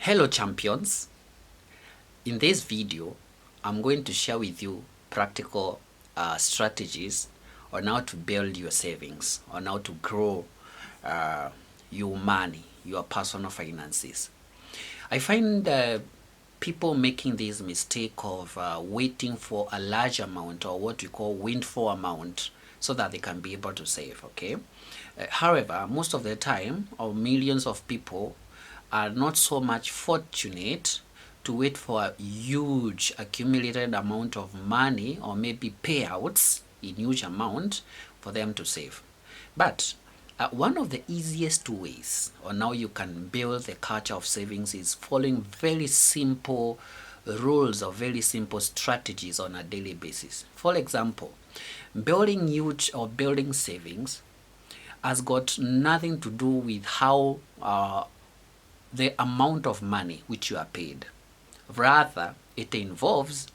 Hello champions, in this video I'm going to share with you practical strategies on how to build your savings, on how to grow your money, your personal finances. I find people making this mistake of waiting for a large amount, or what we call windfall amount, so that they can be able to save. Okay, however, most of the time, or millions of people are not so much fortunate to wait for a huge accumulated amount of money, or maybe payouts in huge amount for them to save. But one of the easiest ways on how you can build the culture of savings is following very simple rules or very simple strategies on a daily basis. For example, building huge or building savings has got nothing to do with how the amount of money which you are paid. Rather, it involves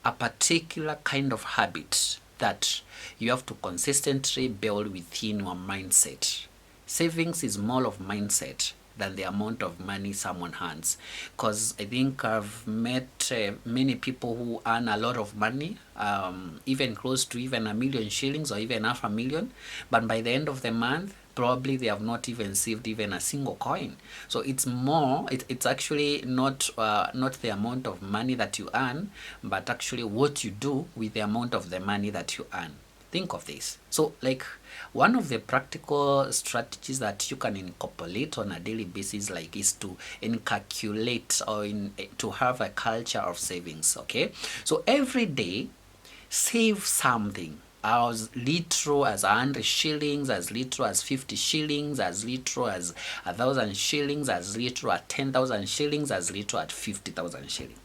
a particular kind of habit that you have to consistently build within your mindset. Savings is more of mindset than the amount of money someone earns, because I think I've met many people who earn a lot of money, even close to even a million shillings or even half a million, but by the end of the month probably they have not even saved even a single coin. So it's more, it's actually not the amount of money that you earn, but actually what you do with the amount of the money that you earn. Think of this. So like one of the practical strategies that you can incorporate on a daily basis is to inculcate or to have a culture of savings. Okay, so every day save something, as little as 100 shillings, as little as 50 shillings, as little as 1,000 shillings, as little as 10,000 shillings, as little as 50,000 shillings.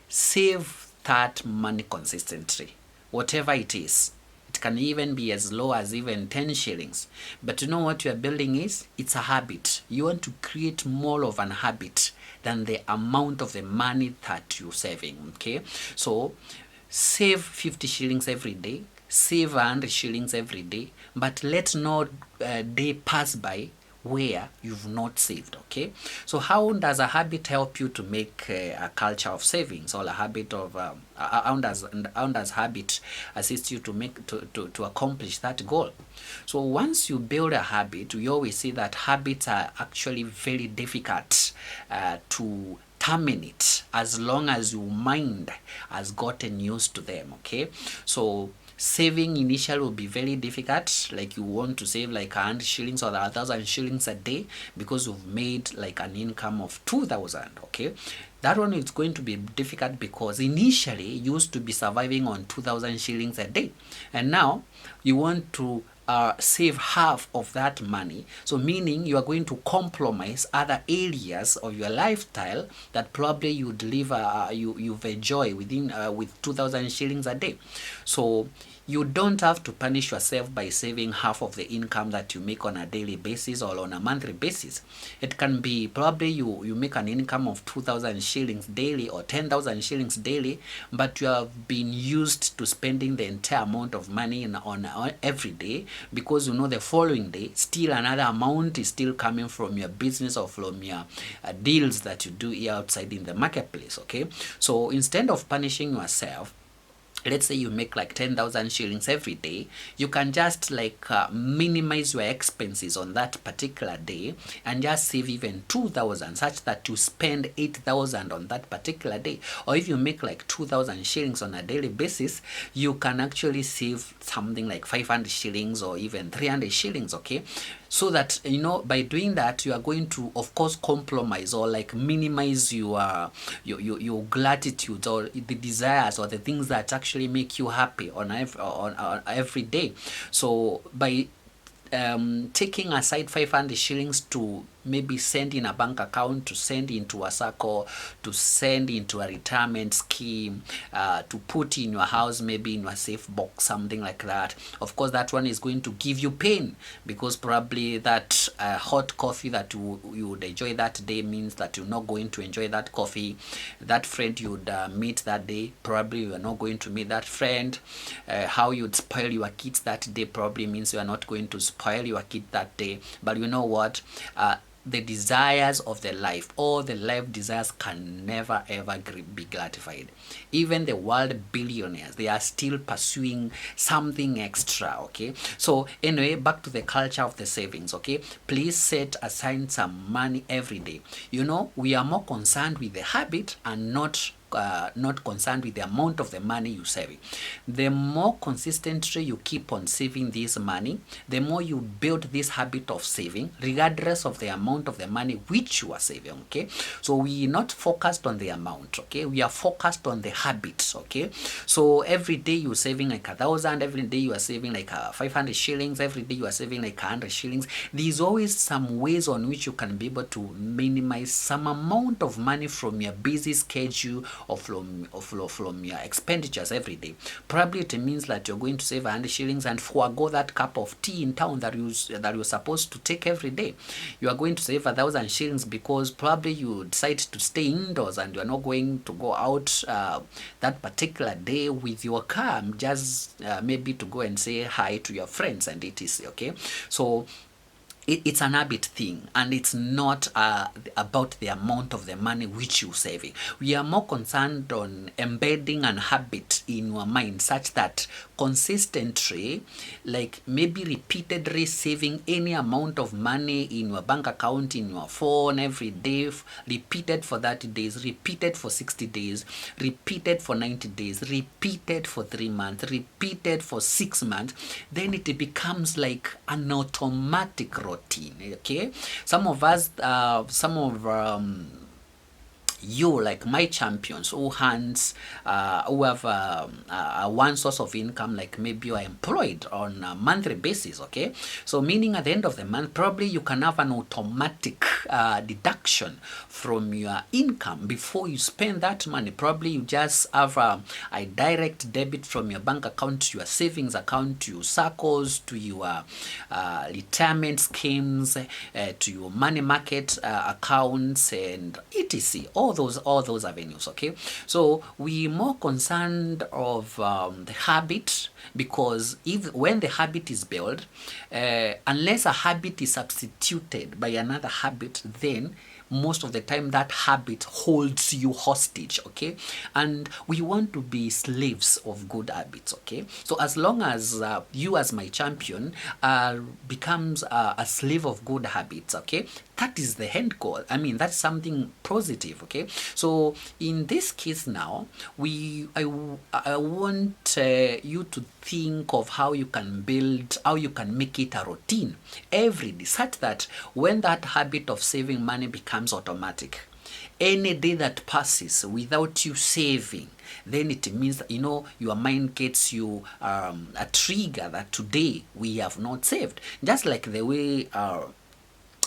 Save that money consistently, whatever it is. It can even be as low as even 10 shillings. But you know what you are building is? It's a habit. You want to create more of an habit than the amount of the money that you're saving. Okay, so save 50 shillings every day, save 100 shillings every day, but let no day pass by where you've not saved. Okay, so how does a habit help you to make a culture of savings, or a habit of how does habit assist you to make to accomplish that goal? So once you build a habit, we always say that habits are actually very difficult to terminate as long as your mind has gotten used to them. Okay, so saving initially will be very difficult, like you want to save like 100 shillings or 1,000 shillings a day because you've made like an income of 2,000. Okay, that one is going to be difficult because initially you used to be surviving on 2,000 shillings a day, and now you want to save half of that money. So meaning you are going to compromise other areas of your lifestyle that probably you'd live you've enjoyed within with 2,000 shillings a day. So you don't have to punish yourself by saving half of the income that you make on a daily basis or on a monthly basis. It can be probably you make an income of 2,000 shillings daily or 10,000 shillings daily, but you have been used to spending the entire amount of money on every day, because you know the following day still another amount is still coming from your business or from your deals that you do here outside in the marketplace. Okay, so instead of punishing yourself, let's say you make like 10,000 shillings every day, you can just minimize your expenses on that particular day and just save even 2,000, such that you spend 8,000 on that particular day. Or if you make like 2,000 shillings on a daily basis, you can actually save something like 500 shillings or even 300 shillings. Okay, so that you know by doing that you are going to of course compromise or like minimize your gratitude or the desires or the things that actually make you happy on every day. So by taking aside 500 shillings to maybe send in a bank account, to send into a circle, to send into a retirement scheme, to put in your house, maybe in your safe box, something like that. Of course, that one is going to give you pain, because probably that hot coffee that you would enjoy that day means that you're not going to enjoy that coffee. That friend you would meet that day, probably you are not going to meet that friend. How you'd spoil your kids that day probably means you are not going to spoil your kid that day. But you know what? the desires of the life, all the life desires can never ever be gratified. Even the world billionaires, they are still pursuing something extra. Okay, so anyway, back to the culture of the savings. Okay, please set aside some money every day. You know, we are more concerned with the habit and not concerned with the amount of the money you saving. The more consistently you keep on saving this money, the more you build this habit of saving, regardless of the amount of the money which you are saving. Okay, so we are not focused on the amount. Okay, we are focused on the habits. Okay, so every day you're saving like 1,000, every day you are saving like 500 shillings, every day you are saving like 100 shillings. There's always some ways on which you can be able to minimize some amount of money from your busy schedule or from your expenditures every day. Probably it means that you're going to save 100 shillings and forego that cup of tea in town that you're supposed to take every day. You are going to save 1,000 shillings because probably you decide to stay indoors and you're not going to go out that particular day with your car, just maybe to go and say hi to your friends and etc. Okay, so it's an habit thing, and it's not about the amount of the money which you're saving. We are more concerned on embedding an habit in your mind such that consistently, like maybe repeatedly saving any amount of money in your bank account, in your phone every day, repeated for 30 days, repeated for 60 days, repeated for 90 days, repeated for 3 months, repeated for 6 months, then it becomes like an automatic routine. Okay, some of us, you, like my champions who have one source of income, like maybe you are employed on a monthly basis. Okay, so meaning at the end of the month probably you can have an automatic deduction from your income before you spend that money. Probably you just have a direct debit from your bank account to your savings account, to your circles, to your retirement schemes, to your money market accounts, and etc. All those avenues. Okay, so we're more concerned of the habit, because when the habit is built, unless a habit is substituted by another habit, then most of the time that habit holds you hostage. Okay, and we want to be slaves of good habits. Okay, so as long as you as my champion becomes a slave of good habits, okay, that is the end goal. I mean, that's something positive. Okay, so in this case now, I want you to think of how you can make it a routine every day, such that when that habit of saving money becomes automatic, any day that passes without you saving, then it means that, your mind gets you a trigger that today we have not saved. Just like the way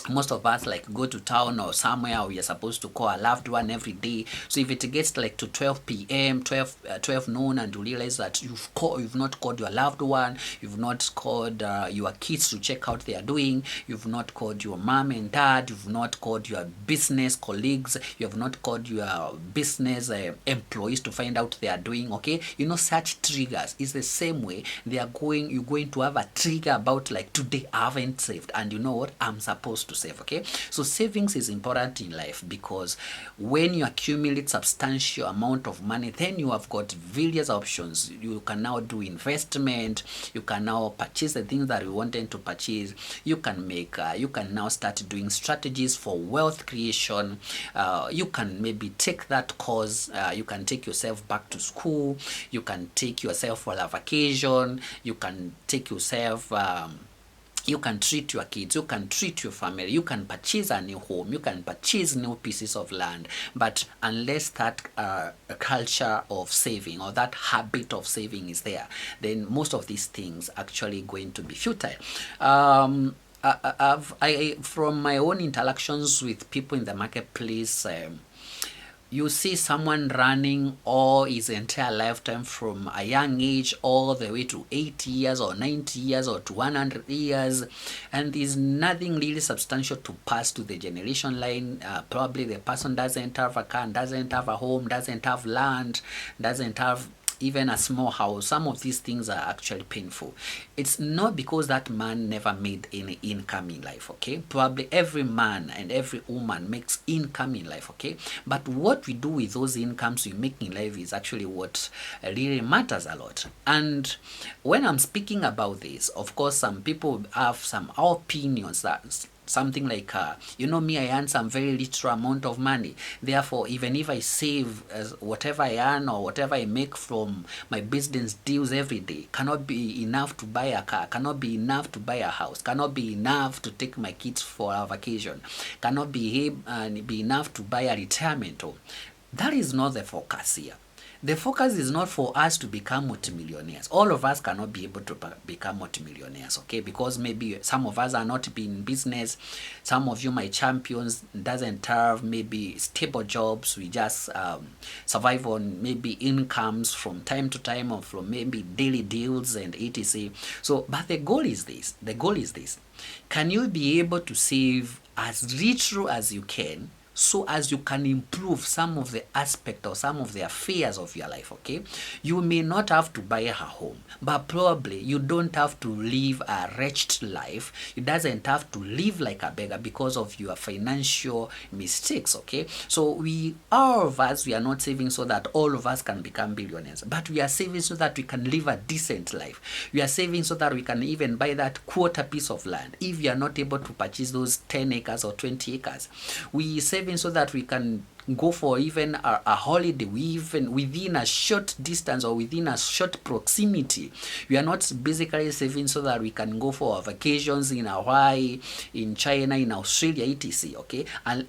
most of us like go to town or somewhere we are supposed to call a loved one every day. So if it gets like to 12 p.m., 12 noon, and you realize that you've not called your loved one, you've not called your kids to check out they are doing, you've not called your mom and dad, you've not called your business colleagues, you have not called your business employees to find out they are doing. Okay, such triggers is the same way you're going to have a trigger about like, today I haven't saved, and you know what, I'm supposed to save. Okay, so savings is important in life, because when you accumulate substantial amount of money, then you have got various options. You can now do investment, you can now purchase the things that you wanted to purchase, you can now start doing strategies for wealth creation, you can maybe take that course, you can take yourself back to school, you can take yourself for a vacation, you can take yourself you can treat your kids, you can treat your family, you can purchase a new home, you can purchase new pieces of land. But unless that culture of saving or that habit of saving is there, then most of these things actually going to be futile. From my own interactions with people in the marketplace, you see someone running all his entire lifetime from a young age all the way to 80 years or 90 years or to 100 years, and there's nothing really substantial to pass to the generation line. Probably the person doesn't have a car, doesn't have a home, doesn't have land, doesn't have even a small house, some of these things are actually painful. It's not because that man never made any income in life, okay? Probably every man and every woman makes income in life, okay? But what we do with those incomes we make in life is actually what really matters a lot. And when I'm speaking about this, of course, some people have some opinions that something like me, I earn some very little amount of money, therefore even if I save whatever I earn or whatever I make from my business deals every day cannot be enough to buy a car, cannot be enough to buy a house, cannot be enough to take my kids for a vacation, cannot be enough to buy a retirement home. That is not the focus here. The focus is not for us to become multimillionaires. All of us cannot be able to become multimillionaires, okay? Because maybe some of us are not in business. Some of you, my champions, doesn't have maybe stable jobs. We just survive on maybe incomes from time to time or from maybe daily deals and etc. So, but the goal is this. The goal is this. Can you be able to save as little as you can, so as you can improve some of the aspect or some of the affairs of your life, okay? You may not have to buy a home, but probably you don't have to live a wretched life. You doesn't have to live like a beggar because of your financial mistakes, okay? So all of us, we are not saving so that all of us can become billionaires, but we are saving so that we can live a decent life. We are saving so that we can even buy that quarter piece of land if you are not able to purchase those 10 acres or 20 acres. We save so that we can go for even a holiday, even within a short distance or within a short proximity. We are not basically saving so that we can go for our vacations in Hawaii, in China, in Australia, etc. Okay, and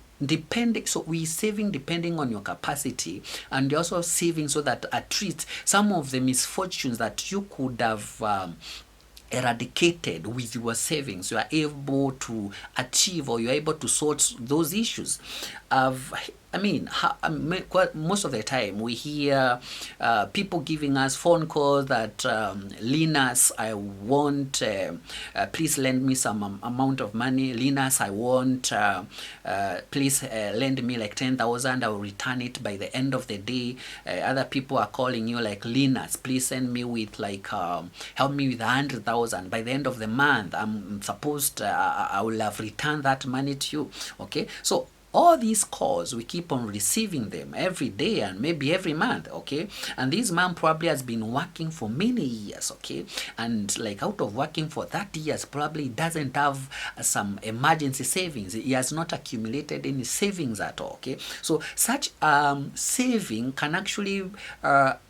so we saving depending on your capacity, and you're also saving so that at least some of the misfortunes that you could have eradicated with your savings, you are able to achieve, or you're able to sort those issues. Most of the time we hear people giving us phone calls that Linus, I want, please lend me some amount of money. Linus, I want, please lend me like 10,000. I will return it by the end of the day. Other people are calling you like, Linus, please send me with like, help me with 100,000 by the end of the month. I'm supposed, I will have returned that money to you. Okay, so all these calls, we keep on receiving them every day and maybe every month, okay? And this man probably has been working for many years, okay? And like out of working for 30 years, probably doesn't have some emergency savings. He has not accumulated any savings at all, okay? So such saving can actually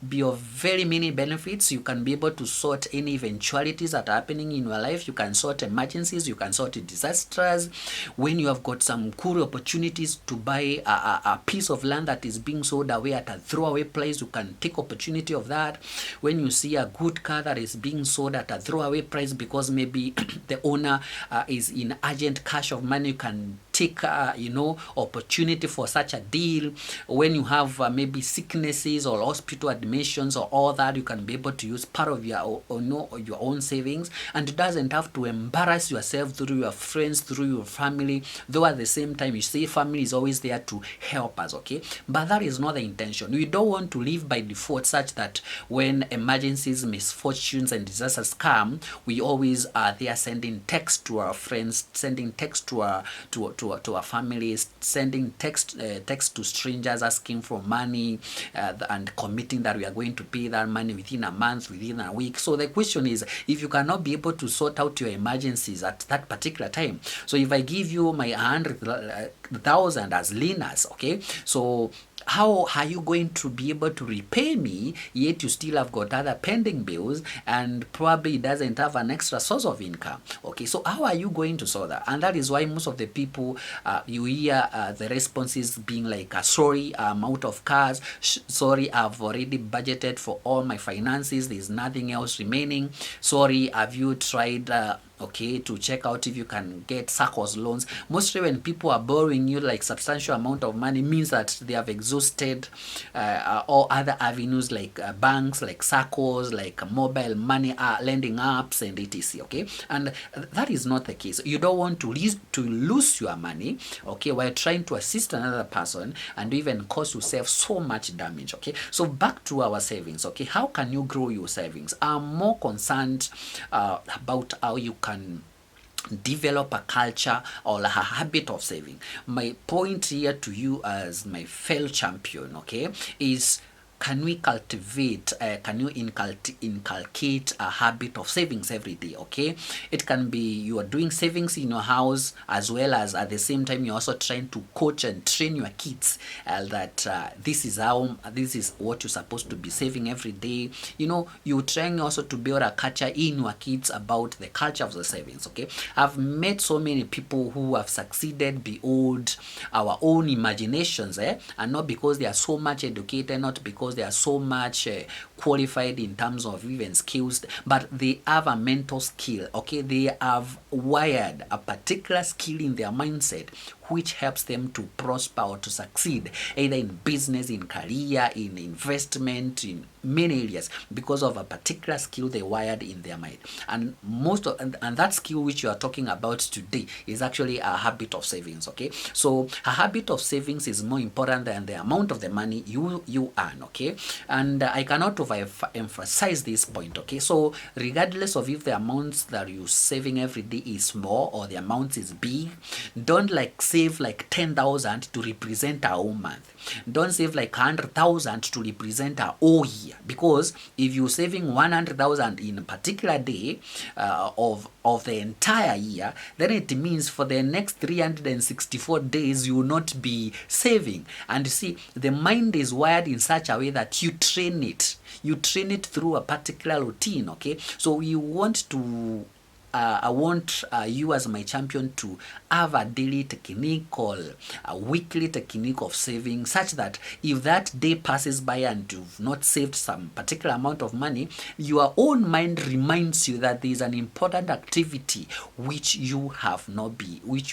be of very many benefits. You can be able to sort any eventualities that are happening in your life. You can sort emergencies, you can sort disasters. When you have got some cool opportunities to buy a piece of land that is being sold away at a throwaway price, you can take opportunity of that. When you see a good car that is being sold at a throwaway price because maybe the owner is in urgent cash of money, you can take opportunity for such a deal. When you have maybe sicknesses or hospital admissions or all that, you can be able to use part of your own savings, and it doesn't have to embarrass yourself through your friends, through your family, though at the same time you say family is always there to help us, okay? But that is not the intention. We don't want to live by default such that when emergencies, misfortunes and disasters come, we always are there sending text to our friends, sending text to our families, sending text to strangers asking for money, and committing that we are going to pay that money within a month, within a week. So the question is, if you cannot be able to sort out your emergencies at that particular time, so if I give you my 100,000 as Linus, okay, so how are you going to be able to repay me, yet you still have got other pending bills and probably doesn't have an extra source of income? Okay, so how are you going to solve that? And that is why most of the people, you hear the responses being like, sorry, I'm out of cash, sorry, I've already budgeted for all my finances, there's nothing else remaining, sorry, have you tried okay, to check out if you can get SACCOs loans. Mostly when people are borrowing you like substantial amount of money, means that they have exhausted all other avenues like banks, like SACCOs, like mobile money lending apps and etc. Okay, and that is not the case. You don't want to lose your money, okay, while trying to assist another person, and even cause yourself so much damage. Okay, so back to our savings. Okay, how can you grow your savings? I'm more concerned about how you can develop a culture or a habit of saving. My point here to you as my fellow champion, okay, is can we cultivate, can you inculcate a habit of savings every day? Okay, it can be you are doing savings in your house, as well as at the same time you're also trying to coach and train your kids that this is what you're supposed to be saving every day. You know, you're trying also to build a culture in your kids about the culture of the savings. Okay, I've met so many people who have succeeded beyond our own imaginations, and not because they are so much educated, not because they are so much qualified in terms of even skills, but they have a mental skill. Okay, they have wired a particular skill in their mindset which helps them to prosper or to succeed, either in business, in career, in investment, in many areas, because of a particular skill they wired in their mind. And and that skill which you are talking about today is actually a habit of savings. Okay, so a habit of savings is more important than the amount of the money you earn. Okay, and I cannot emphasize this point. Okay, so regardless of if the amounts that you saving every day is small or the amount is big, don't like save like 10,000 to represent a whole month. Don't save like 100,000 to represent a whole year, because if you're saving 100,000 in a particular day of the entire year, then it means for the next 364 days you will not be saving. And see, the mind is wired in such a way that you train it through a particular routine. Okay, so you want to I want you as my champion to have a daily technique or a weekly technique of saving, such that if that day passes by and you've not saved some particular amount of money, your own mind reminds you that there is an important activity which you have not been, which you